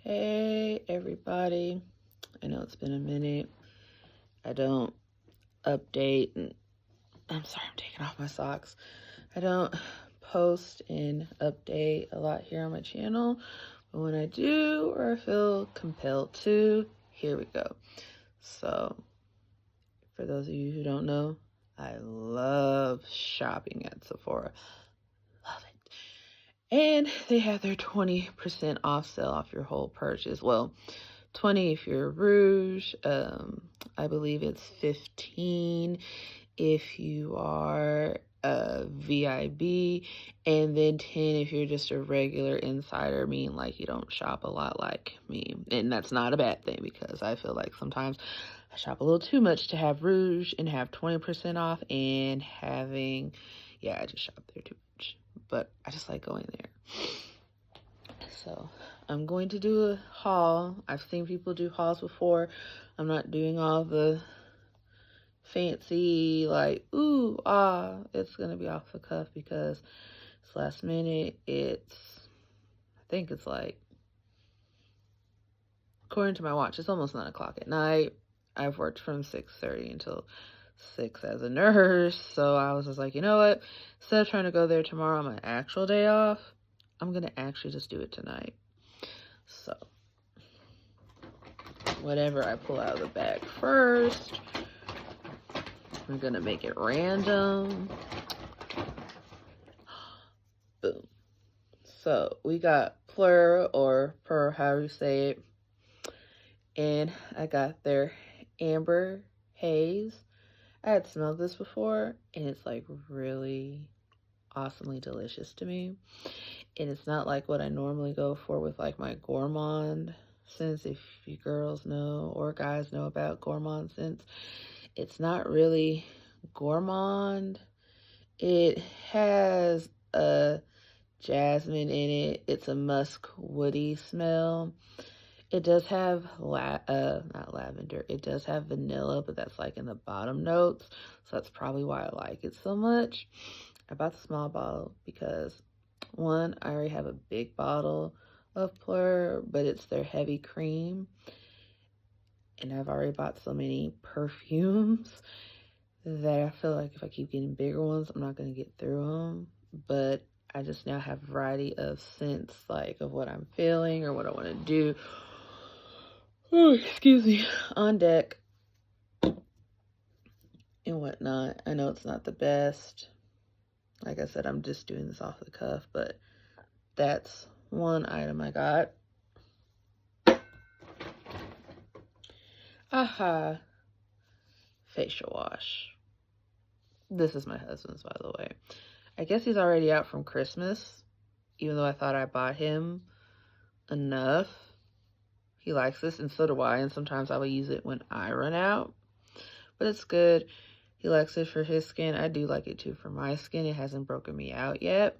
Hey everybody, I know it's been a minute. I don't update, and I'm sorry, I'm taking off my socks. I don't post and update a lot here on my channel, but when I do, or I feel compelled to, here we go. So, for those of you who don't know, I love shopping at Sephora. Love it. And they have their 20% off sale off your whole purchase. Well, 20 if you're Rouge. I believe it's 15 if you are a VIB, and then 10 if you're just a regular insider, meaning like you don't shop a lot like me. And that's not a bad thing, because I feel like sometimes I shop a little too much to have Rouge and have 20% off, and having, yeah, I just shop there too much. But I just like going there. So I'm going to do a haul. I've seen people do hauls before. I'm not doing all the fancy, like, ooh, ah. It's going to be off the cuff because it's last minute. I think it's like, according to my watch, it's almost 9 o'clock at night. I've worked from 6:30 until 6 as a nurse. So I was just like, you know what? Instead of trying to go there tomorrow on my actual day off, I'm going to actually just do it tonight. So whatever I pull out of the bag first, I'm gonna make it random. Boom. So we got Plur, or Purr, however you say it, and I got their Amber Haze. I had smelled this before, and it's like really awesomely delicious to me. And it's not like what I normally go for with like my gourmand scents. If you girls know or guys know about gourmand scents, it's not really gourmand. It has a jasmine in it. It's a musk woody smell. It does have not lavender. It does have vanilla, but that's like in the bottom notes. So that's probably why I like it so much. I bought the small bottle because, one, I already have a big bottle of Plur, but it's their heavy cream. And I've already bought so many perfumes that I feel like if I keep getting bigger ones, I'm not going to get through them. But I just now have a variety of scents, like of what I'm feeling or what I want to do. Oh, excuse me, on deck and whatnot. I know it's not the best. Like I said, I'm just doing this off the cuff, but that's one item I got. Aha, facial wash. This is my husband's, by the way. I guess he's already out from Christmas, even though I thought I bought him enough. He likes this, and so do I, and sometimes I will use it when I run out. But it's good. He likes it for his skin. I do like it too for my skin. It hasn't broken me out yet.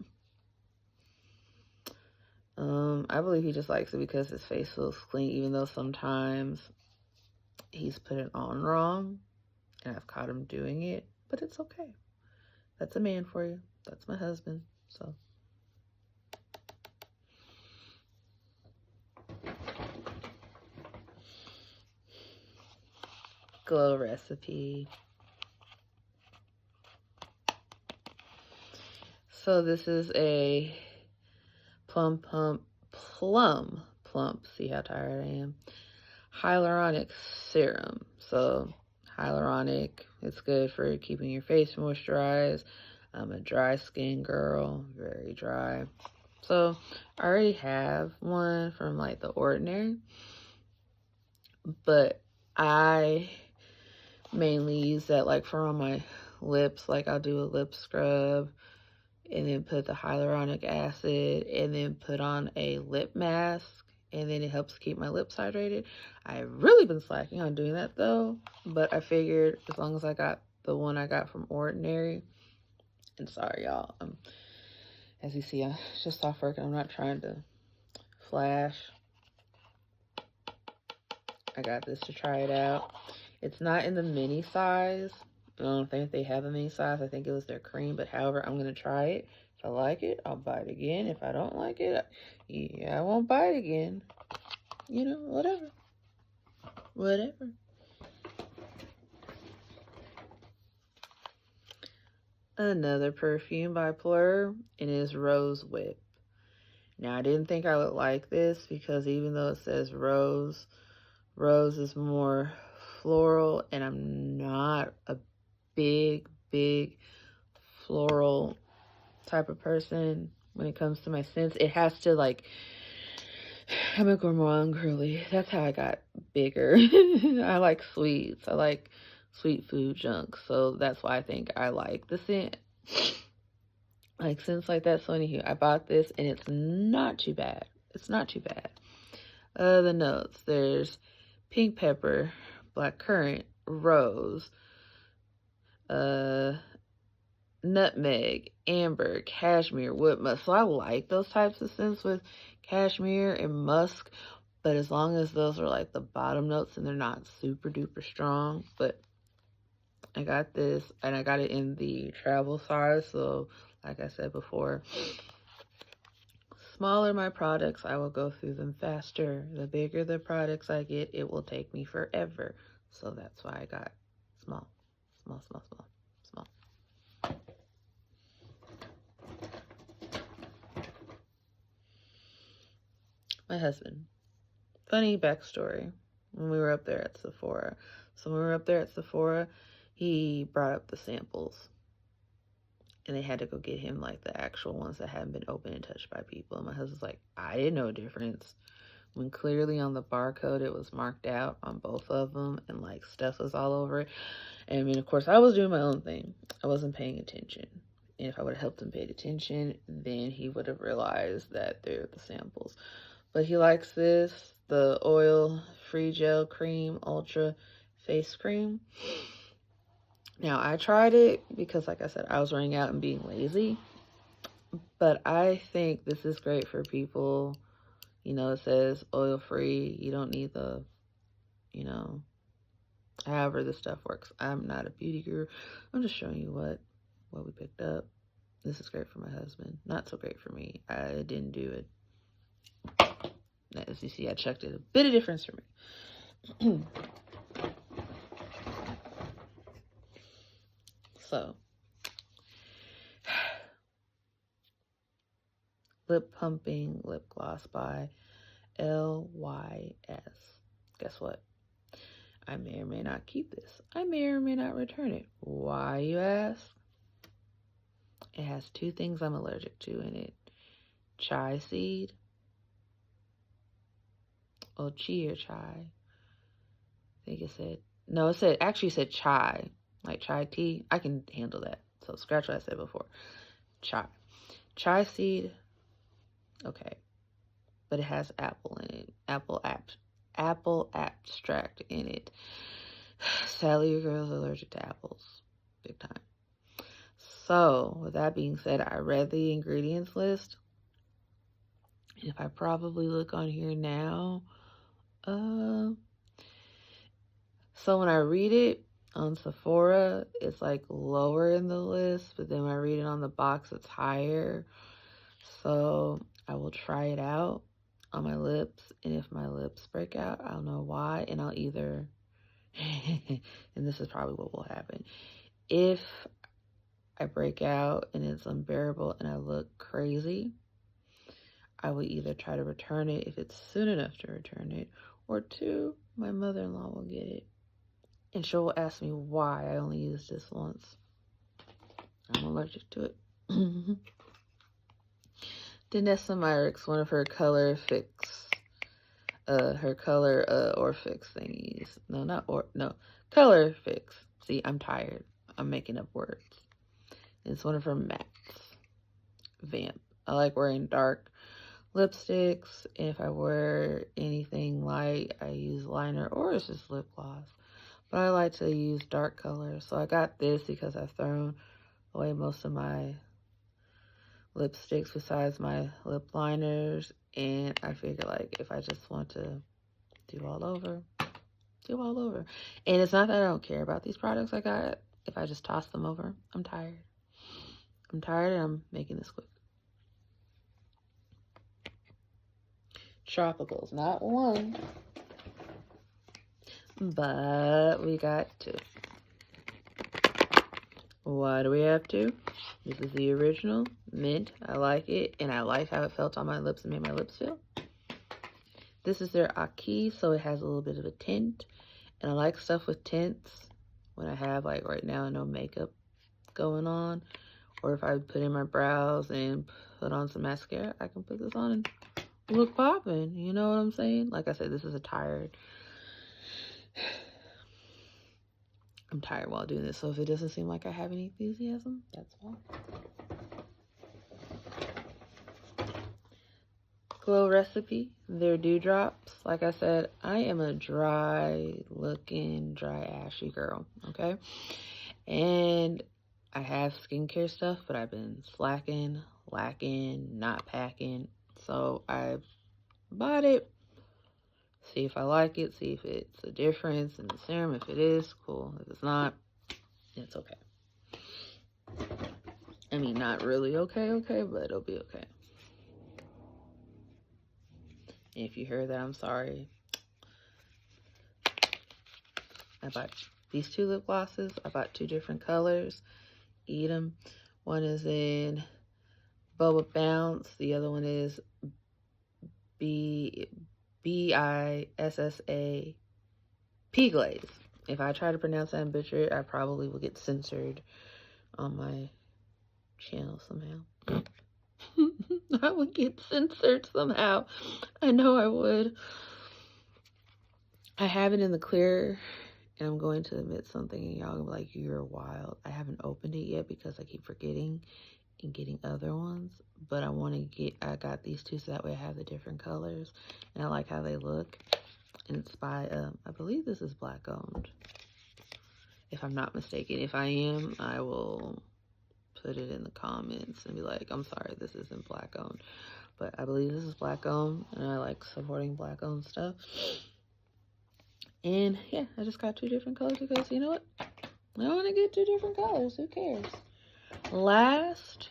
I believe he just likes it because his face feels clean, even though sometimes he's put it on wrong, and I've caught him doing it, but it's okay. That's a man for you. That's my husband, so. Glow recipe. So this is a plump, see how tired I am, hyaluronic serum. So hyaluronic, it's good for keeping your face moisturized. I'm a dry skin girl, very dry. So I already have one from like The Ordinary, but I mainly use that like for on my lips. Like I'll do a lip scrub and then put the hyaluronic acid and then put on a lip mask, and then it helps keep my lips hydrated. I've really been slacking on doing that though, but I figured as long as I got the one I got from Ordinary, and sorry y'all, as you see, I just off work and I'm not trying to flash. I got this to try it out. It's not in the mini size. I don't think they have a mini size. I think it was their cream, but however, I'm going to try it. If I like it, I'll buy it again. If I don't like it, yeah, I won't buy it again. you know, whatever. Whatever. Another perfume by Plur, and it is Rose Whip. Now, I didn't think I would like this because even though it says rose, rose is more floral, and I'm not a big floral type of person when it comes to my scents. It has to, like, I'm a gourmand girly. That's how I got bigger. I like sweets. I like sweet food junk. So that's why I think I like the scent. Like scents like that. So anywho, I bought this and it's not too bad. It's not too bad. The notes. There's pink pepper, black currant, rose, uh, nutmeg, amber, cashmere, wood musk. So I like those types of scents with cashmere and musk, but as long as those are like the bottom notes and they're not super duper strong. But I got this and I got it in the travel size. So like I said before, smaller my products, I will go through them faster. The bigger the products I get, it will take me forever. So that's why I got small, small, small, small, small. My husband. Funny backstory. When we were up there at Sephora. So when we were up there at Sephora, he brought up the samples. And they had to go get him like the actual ones that hadn't been opened and touched by people. And my husband's like, I didn't know a difference. When clearly on the barcode it was marked out on both of them and like stuff was all over it. And I mean, of course, I was doing my own thing. I wasn't paying attention. And if I would have helped him pay attention, then he would have realized that they're the samples. But he likes this, the oil free gel cream ultra face cream. Now I tried it because like I said, I was running out and being lazy, but I think this is great for people, you know, it says oil free. You don't need the, you know, however this stuff works. I'm not a beauty guru. I'm just showing you what we picked up. This is great for my husband. Not so great for me. I didn't do it. As you see, I checked it. A bit of difference for me. So, Lip Pumping Lip Gloss by LYS. Guess what? I may or may not keep this. I may or may not return it. Why, you ask? It has two things I'm allergic to in it. Chai seed. Oh, chi or chai. I think it said, no, it actually said chai. Like chai tea. I can handle that. So scratch what I said before. Chai. Chai seed. Okay. But it has apple in it. Apple abstract in it. Sadly, your girl's allergic to apples. Big time. So, with that being said, I read the ingredients list. And if I probably look on here now, so when I read it on Sephora, it's like lower in the list, but then when I read it on the box, it's higher. So I will try it out on my lips, and if my lips break out, I'll know why, and I'll either, and this is probably what will happen. If I break out and it's unbearable and I look crazy, I will either try to return it if it's soon enough to return it, or two, my mother-in-law will get it. And she'll ask me why I only used this once. I'm allergic to it. Danessa Myricks, one of her color fix, Orfix thingies. Color fix. See, I'm tired. I'm making up words. It's one of her mattes. Vamp. I like wearing dark lipsticks. If I wear anything light, I use liner or it's just lip gloss. But I like to use dark colors. So I got this because I've thrown away most of my lipsticks besides my lip liners. And I figure like if I just want to do all over. And it's not that I don't care about these products I got. If I just toss them over, I'm tired. And I'm making this quick. tropicals. Not one, but we got two. Why do we have two? This is the original mint. I like it, and I like how it felt on my lips and made my lips feel. This is their Aki, so it has a little bit of a tint, and I like stuff with tints when I have, like right now, no makeup going on, or if I put in my brows and put on some mascara, I can put this on and look popping. You know what I'm saying? Like I said, this is I'm tired while doing this, so if it doesn't seem like I have any enthusiasm, that's why. Glow Recipe, their dewdrops. Like I said, I am a dry ashy girl, okay? And I have skincare stuff, but I've been slacking, lacking, not packing. So I bought it. See if I like it. See if it's a difference in the serum. If it is, cool. If it's not, it's okay. I mean, not really okay, but it'll be okay. If you heard that, I'm sorry. I bought these two lip glosses. I bought two different colors. Eat them. One is in Bubble Bounce. The other one is BISSA P Glaze. If I try to pronounce that and butcher it, I probably will get censored on my channel somehow. I would get censored somehow. I know I would. I have it in the clear, and I'm going to admit something, and y'all gonna be like, you're wild. I haven't opened it yet because I keep forgetting and getting other ones, but I got these two so that way I have the different colors, and I like how they look. And it's by, I believe this is black owned, if I'm not mistaken. If I am, I will put it in the comments and be like, I'm sorry, this isn't black owned, but I believe this is black owned, and I like supporting black owned stuff. And yeah, I just got two different colors because, you know what, I want to get two different colors. Who cares? Last,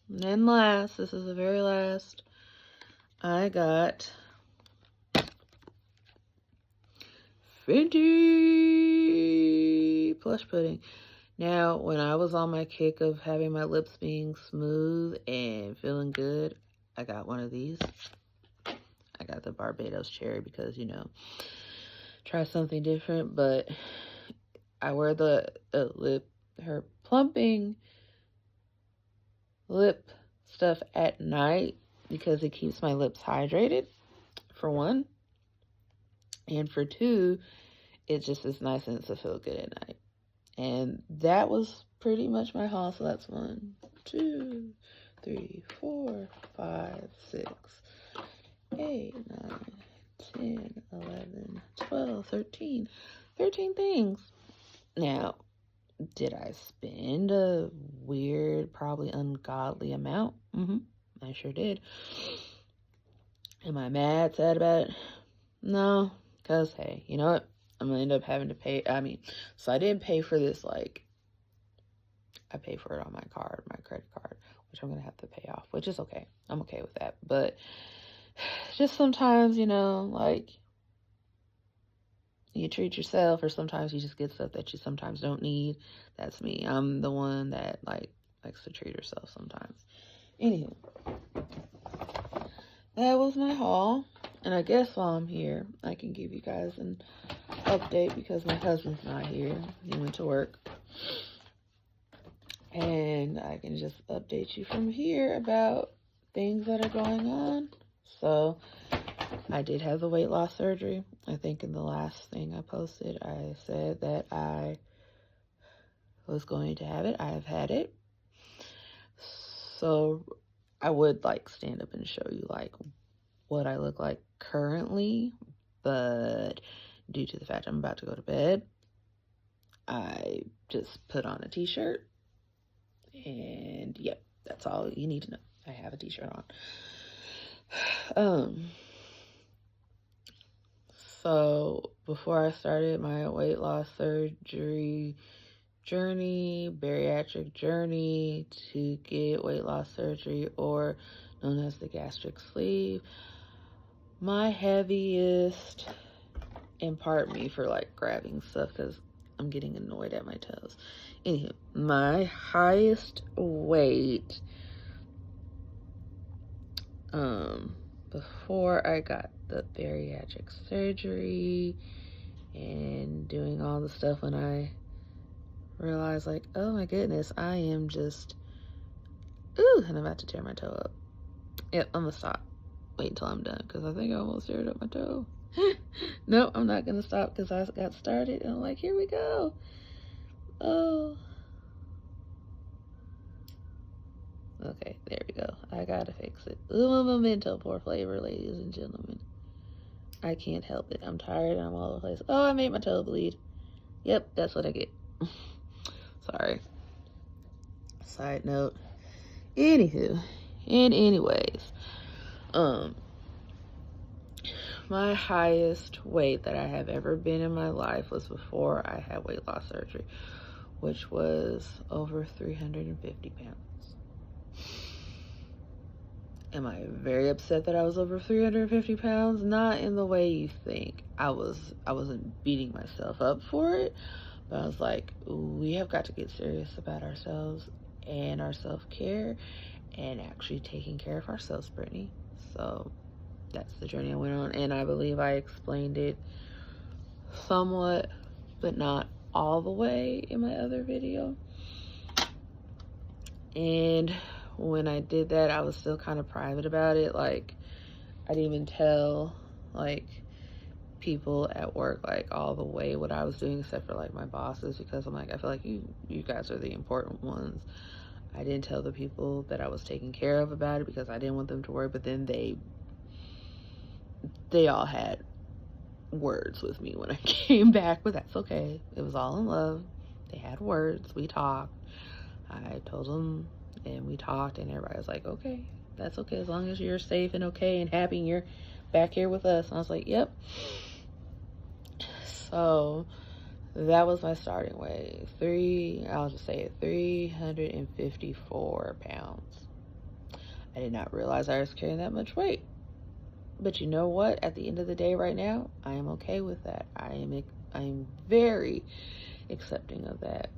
this is the very last, I got Fenty Plush Pudding. Now, when I was on my kick of having my lips being smooth and feeling good, I got one of these. I got the Barbados Cherry because, you know, try something different, but I wear her plumping lip stuff at night because it keeps my lips hydrated, for one. And for two, it just is nice and it's a feel good at night. And that was pretty much my haul. So that's 1, 2, 3, 4, 5, 6, 8, 9, 10, 11, 12, 13. 13 things. Now, did I spend a weird, probably ungodly amount? I sure did. Am I mad, sad about it? No, because, hey, you know what? I'm going to end up having to pay. So I did pay for this, like, I pay for it on my credit card, which I'm going to have to pay off, which is okay. I'm okay with that. But just sometimes, you know, like, you treat yourself, or sometimes you just get stuff that you sometimes don't need. That's me. I'm the one that, like, likes to treat herself sometimes. Anywho, that was my haul. And I guess while I'm here, I can give you guys an update because my husband's not here. He went to work. And I can just update you from here about things that are going on. So, I did have the weight loss surgery. I think in the last thing I posted, I said that I was going to have it. I have had it. So, I would, like, stand up and show you, like, what I look like currently, but due to the fact I'm about to go to bed, I just put on a t-shirt, and yep, that's all you need to know. I have a t-shirt on. So before I started my weight loss surgery journey, bariatric journey to get weight loss surgery, or known as the gastric sleeve, my heaviest, and pardon me for like grabbing stuff because I'm getting annoyed at my toes. Anywho, my highest weight before I got the bariatric surgery and doing all the stuff, when I realized like, oh my goodness, I am just, ooh, and I'm about to tear my toe up. Yep, I'm gonna stop. Wait until I'm done because I think I almost teared up my toe. No, I'm not gonna stop because I got started and I'm like, here we go. Oh. Okay, there we go. I gotta fix it. Ooh, memento for flavor, ladies and gentlemen. I can't help it. I'm tired and I'm all over the place. Oh, I made my toe bleed. Yep, that's what I get. Sorry. Side note. Anywho, and anyways, my highest weight that I have ever been in my life was before I had weight loss surgery, which was over 350 pounds. Am I very upset that I was over 350 pounds? Not in the way you think. I wasn't beating myself up for it, but I was like, we have got to get serious about ourselves and our self-care and actually taking care of ourselves, Brittany. So that's the journey I went on, and I believe I explained it somewhat, but not all the way in my other video. And when I did that, I was still kind of private about it. Like, I didn't even tell, like, people at work, like, all the way what I was doing, except for, like, my bosses, because I'm like, I feel like you guys are the important ones. I didn't tell the people that I was taking care of about it because I didn't want them to worry, but then they all had words with me when I came back, but that's okay. It was all in love. They had words. We talked. I told them, and we talked, and everybody was like, okay, that's okay, as long as you're safe and okay and happy and you're back here with us. And I was like, yep. So that was my starting weight. I'll just say it, 354 pounds. I did not realize I was carrying that much weight. But you know what? At the end of the day right now, I am okay with that. I am very accepting of that.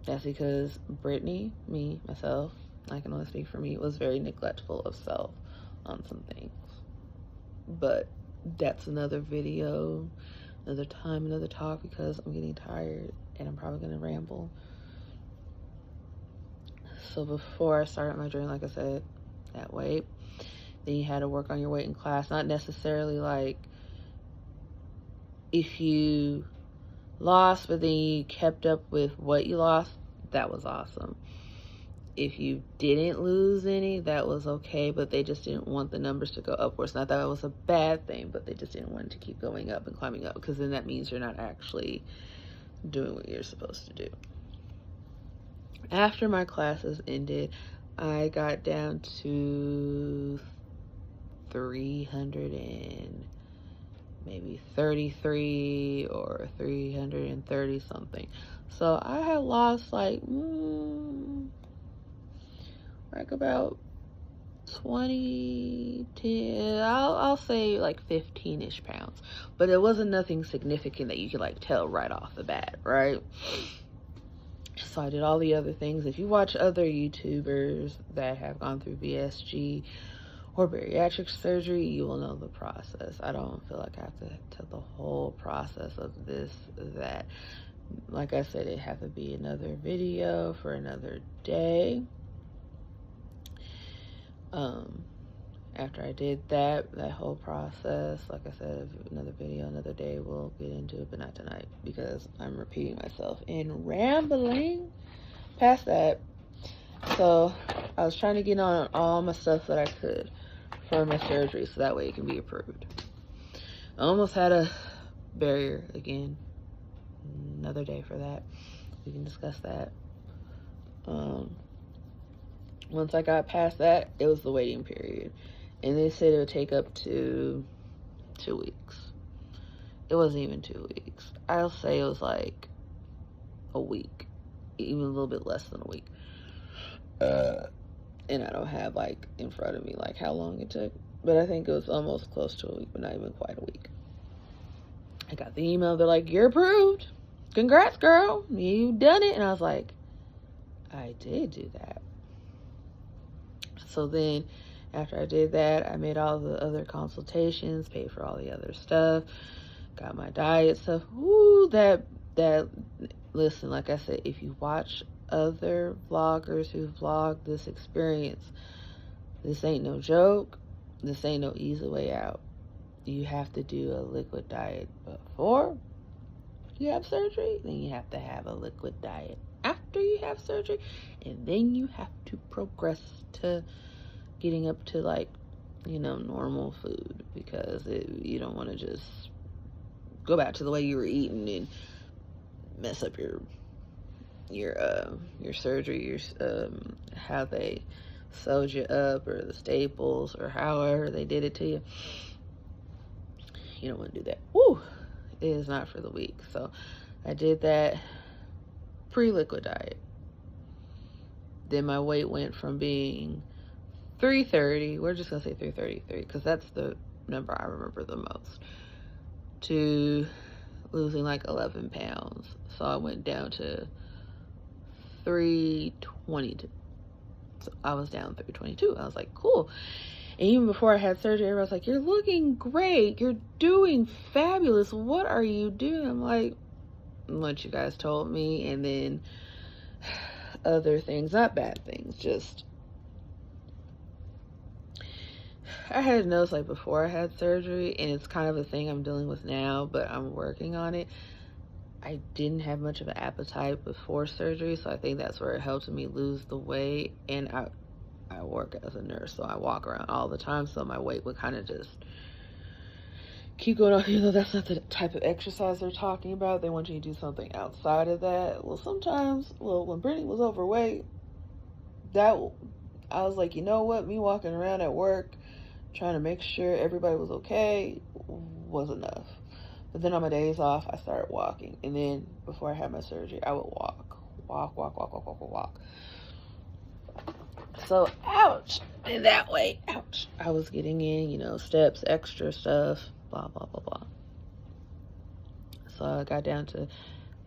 That's because Brittany, me, myself, I can only speak for me, was very neglectful of self on some things. But that's another video, another time, another talk, because I'm getting tired and I'm probably going to ramble. So before I started my journey, like I said, that weight, then you had to work on your weight in class. Not necessarily like if you lost, but then you kept up with what you lost, that was awesome. If you didn't lose any, that was okay, but they just didn't want the numbers to go upwards. Not that it was a bad thing, but they just didn't want it to keep going up and climbing up, because then that means you're not actually doing what you're supposed to do. After my classes ended, I got down to 300 and maybe 33 or 330 something. So I had lost like about 20, 10, I'll say like 15-ish pounds. But it wasn't nothing significant that you could like tell right off the bat, right? So I did all the other things. If you watch other YouTubers that have gone through VSG or bariatric surgery, you will know the process. I don't feel like I have to tell the whole process of this, that. Like I said, it had to be another video for another day. After I did that whole process, like I said, another video, another day, we'll get into it, but not tonight because I'm repeating myself and rambling past that. So I was trying to get on all my stuff that I could for my surgery, so that way it can be approved. I almost had a barrier again. Another day for that. We can discuss that. Once I got past that, it was the waiting period. And they said it would take up to 2 weeks. It wasn't even 2 weeks. I'll say it was like a week. Even a little bit less than a week. And I don't have like in front of me like how long it took. but I think it was almost close to a week, but not even quite a week. I got the email. They're like, "You're approved. Congrats, girl. You done it." And I was like, I did do that. So then after I did that, I made all the other consultations, paid for all the other stuff, got my diet stuff. Ooh, that listen, like I said, if you watch other vloggers who vlog this experience, this ain't no joke. This ain't no easy way out. You have to do a liquid diet before you have surgery, then you have to have a liquid diet after you have surgery, and then you have to progress to getting up to, like, you know, normal food, because you don't want to just go back to the way you were eating and mess up your surgery, how they sewed you up, or the staples, or however they did it to you. You don't want to do that. Woo! It is not for the weak. So I did that pre-liquid diet. Then my weight went from being 330, we're just gonna say 333 because that's the number I remember the most, to losing like 11 pounds. So I went down to 322. So I was down 322. I was like, cool. And even before I had surgery, everyone was like, "You're looking great. You're doing fabulous. What are you doing?" I'm like, what you guys told me. And then other things, not bad things, just I had noticed, like, before I had surgery, and it's kind of a thing I'm dealing with now, but I'm working on it. I didn't have much of an appetite before surgery, so I think that's where it helped me lose the weight. And I work as a nurse, so I walk around all the time, so my weight would kind of just keep going up, even though that's not the type of exercise they're talking about. They want you to do something outside of that. Well, sometimes, when Brittany was overweight, I was like, you know what? Me walking around at work trying to make sure everybody was okay was enough. But then on my days off, I started walking. And then before I had my surgery, I would walk. So, ouch. And that way, ouch. I was getting in, steps, extra stuff, blah, blah, blah, blah. So I got down to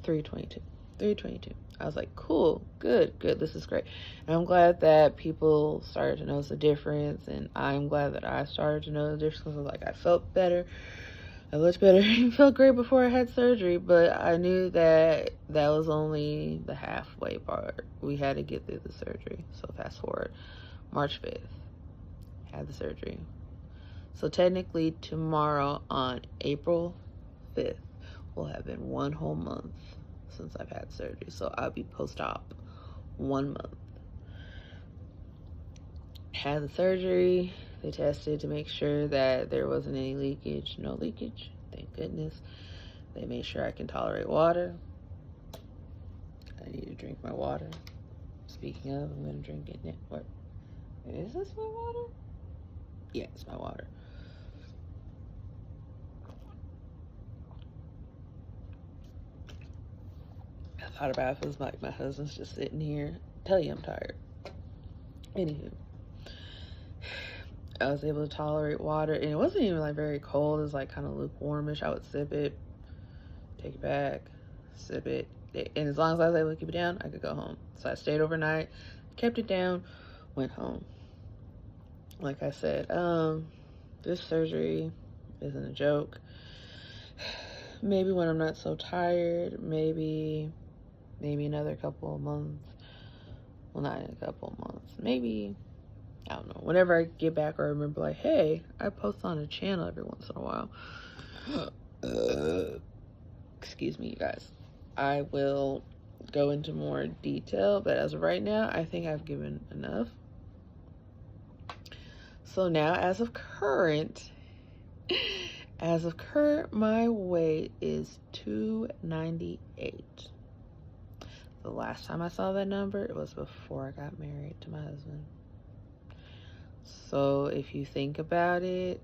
322. I was like, cool, good, this is great. And I'm glad that people started to notice the difference, and I'm glad that I started to know the difference, because like, I felt better, I looked better, and felt great before I had surgery. But I knew that that was only the halfway part. We had to get through the surgery. So fast forward, March 5th, had the surgery. So technically tomorrow, on April 5th, will have been 1 whole month since I've had surgery. So I'll be post-op 1 month. Had the surgery. They tested to make sure that there wasn't any leakage. No leakage, thank goodness. They made sure I can tolerate water. I need to drink my water. Speaking of, I'm going to drink it. What? Is this my water? Yeah, it's my water. I thought about it. It was like my husband's just sitting here. Tell you I'm tired. Anywho, I was able to tolerate water, and it wasn't even like very cold. It was like kind of lukewarmish. I would sip it, take it back, sip it, and as long as I was able to keep it down, I could go home. So I stayed overnight, kept it down, went home. Like I said, this surgery isn't a joke. Maybe when I'm not so tired, maybe another couple of months. Well, not in a couple of months. Maybe, I don't know. Whenever I get back, or I remember, like, hey, I post on a channel every once in a while. Excuse me, you guys. I will go into more detail, but as of right now, I think I've given enough. So now, as of current, my weight is 298. The last time I saw that number, it was before I got married to my husband. So if you think about it,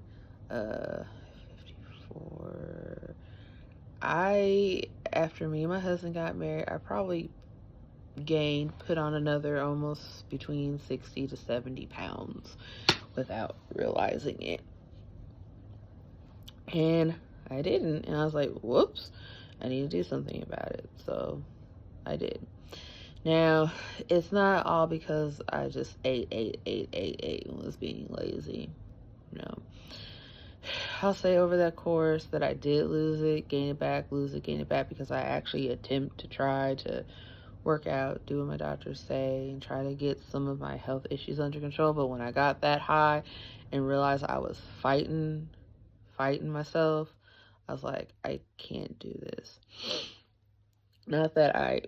54. After me and my husband got married, I probably put on another almost between 60 to 70 pounds without realizing it. And I didn't. And I was like, whoops, I need to do something about it. So I did. Now, it's not all because I just ate and was being lazy. No. I'll say over that course that I did lose it, gain it back, lose it, gain it back, because I actually attempt to try to work out, do what my doctors say, and try to get some of my health issues under control. But when I got that high and realized I was fighting myself, I was like, I can't do this. Not that I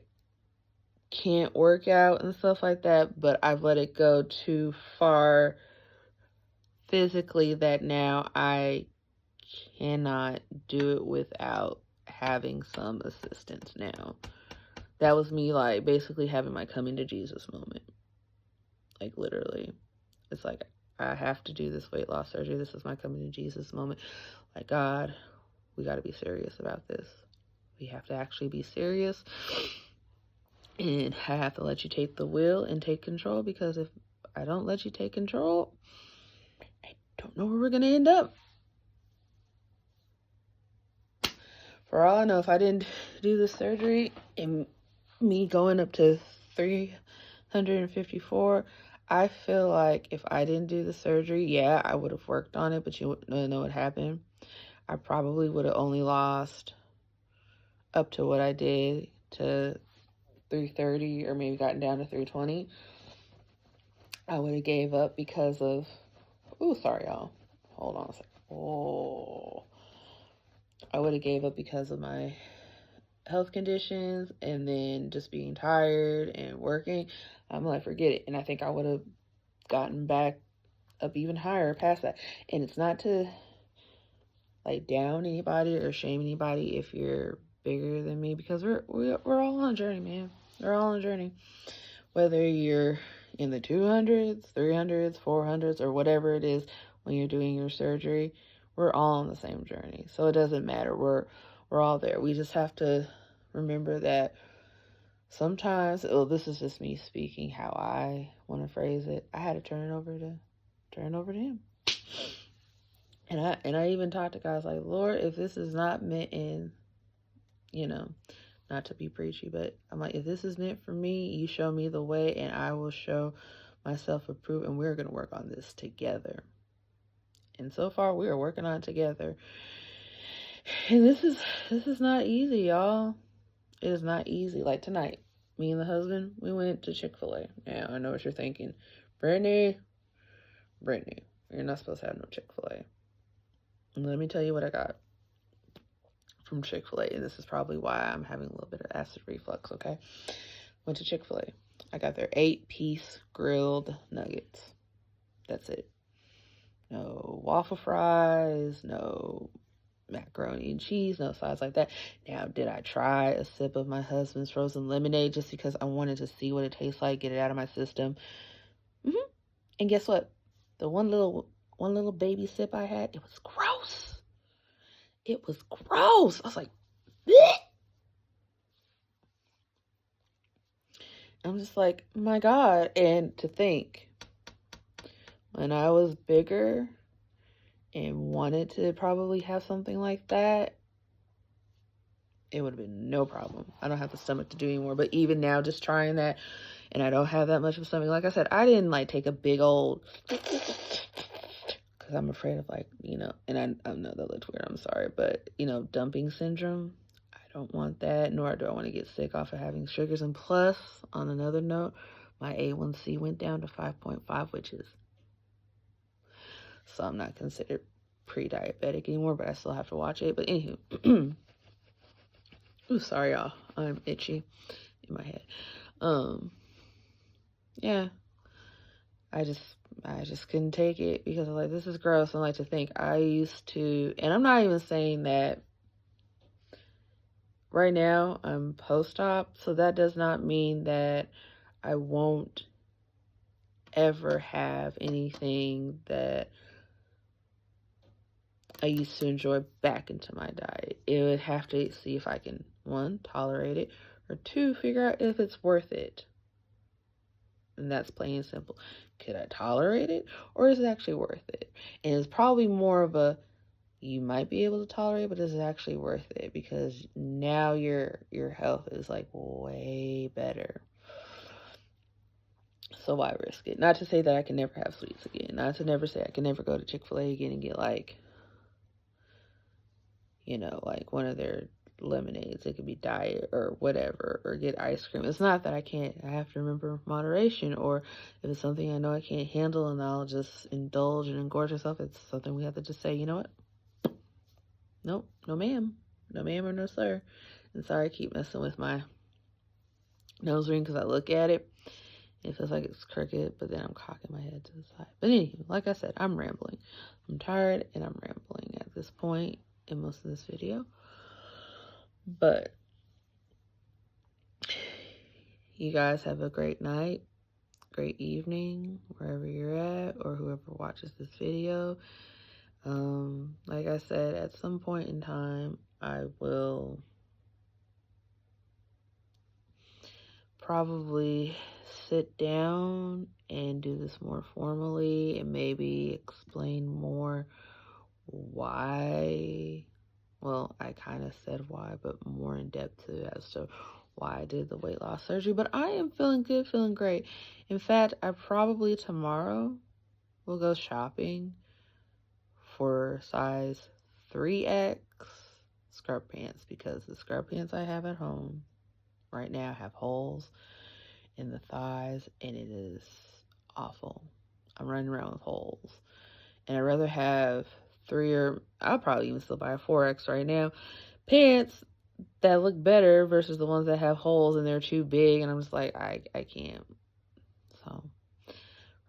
can't work out and stuff like that, but I've let it go too far physically that now I cannot do it without having some assistance now. That was me, like, basically having my coming to Jesus moment. Like, literally. It's like, I have to do this weight loss surgery. This is my coming to Jesus moment. Like, God, we got to be serious about this. We have to actually be serious. And I have to let you take the wheel and take control, because if I don't let you take control, I don't know where we're going to end up. For all I know, if I didn't do the surgery and me going up to 354, I feel like if I didn't do the surgery, yeah, I would have worked on it, but you know what happened? I probably would have only lost up to what I did, to 330, or maybe gotten down to 320. I would have gave up because of, sorry y'all, hold on a second. I would have gave up because of my health conditions, and then just being tired and working. I'm like, forget it. And I think I would have gotten back up even higher past that. And it's not to like down anybody or shame anybody if you're bigger than me, because we're all on a journey, man. We're all on a journey. Whether you're in the 200s, 300s, 400s, or whatever it is when you're doing your surgery, we're all on the same journey. So it doesn't matter. We're all there. We just have to remember that sometimes, this is just me speaking how I want to phrase it, I had to turn it over to him. And I even talked to guys like, Lord, if this is not meant in, not to be preachy, but I'm like, if this is meant for me, you show me the way, and I will show myself approved, and we're going to work on this together. And so far, we are working on it together. And this is not easy, y'all. It is not easy. Like tonight, me and the husband, we went to Chick-fil-A. Now, I know what you're thinking. Brittany, you're not supposed to have no Chick-fil-A. And let me tell you what I got from Chick-fil-A. And this is probably why I'm having a little bit of acid reflux, okay? Went to Chick-fil-A. I got their 8-piece grilled nuggets. That's it. No waffle fries, no macaroni and cheese, no sides like that. Now, did I try a sip of my husband's frozen lemonade just because I wanted to see what it tastes like, get it out of my system? And guess what? The one little baby sip I had, it was gross. It was gross. I was like, bleh! I'm just like, my God. And to think, when I was bigger and wanted to probably have something like that, it would have been no problem. I don't have the stomach to do anymore. But even now, just trying that, and I don't have that much of a stomach. Like I said, I didn't like take a big old, because I'm afraid of and I know that looks weird. I'm sorry, but dumping syndrome. I don't want that, nor do I want to get sick off of having sugars. And plus, on another note, my A1C went down to 5.5, so I'm not considered pre-diabetic anymore, but I still have to watch it. But anywho, sorry y'all, I'm itchy in my head. Yeah, I just couldn't take it, because I'm like, this is gross. I like to think I used to, and I'm not even saying that right now I'm post-op, so that does not mean that I won't ever have anything that I used to enjoy back into my diet. It would have to see if I can, 1, tolerate it, or 2, figure out if it's worth it. And that's plain and simple. Could I tolerate it, or is it actually worth it? And it's probably more of a, you might be able to tolerate, but is it actually worth it? Because now your health is like way better. So why risk it? Not to say that I can never have sweets again. Not to never say I can never go to Chick-fil-A again and get like, you know, like one of their lemonades. It could be diet or whatever, or get ice cream. It's not that I can't. I have to remember moderation, or if it's something I know I can't handle and I'll just indulge and engorge myself, it's something we have to just say, you know what? Nope, no ma'am. No ma'am or no sir. And sorry I keep messing with my nose ring because I look at it. It feels like it's crooked, but then I'm cocking my head to the side. But anyway, like I said, I'm rambling. I'm tired and I'm rambling at this point in most of this video. But you guys have a great night, great evening, wherever you're at, or whoever watches this video. Like I said, at some point in time, I will probably sit down and do this more formally and maybe explain more why. Well, I kind of said why, but more in depth as to why I did the weight loss surgery. But I am feeling good, feeling great. In fact, I probably tomorrow will go shopping for size 3X scrub pants, because the scrub pants I have at home right now have holes in the thighs and it is awful. I'm running around with holes. And I'd rather have 3, or I'll probably even still buy a 4X right now, pants that look better versus the ones that have holes and they're too big. And I'm just like, I can't. So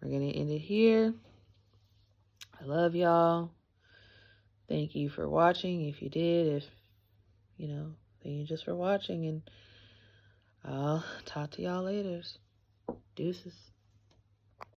we're going to end it here. I love y'all. Thank you for watching. If you did, if, you know, thank you just for watching. And I'll talk to y'all later. Deuces.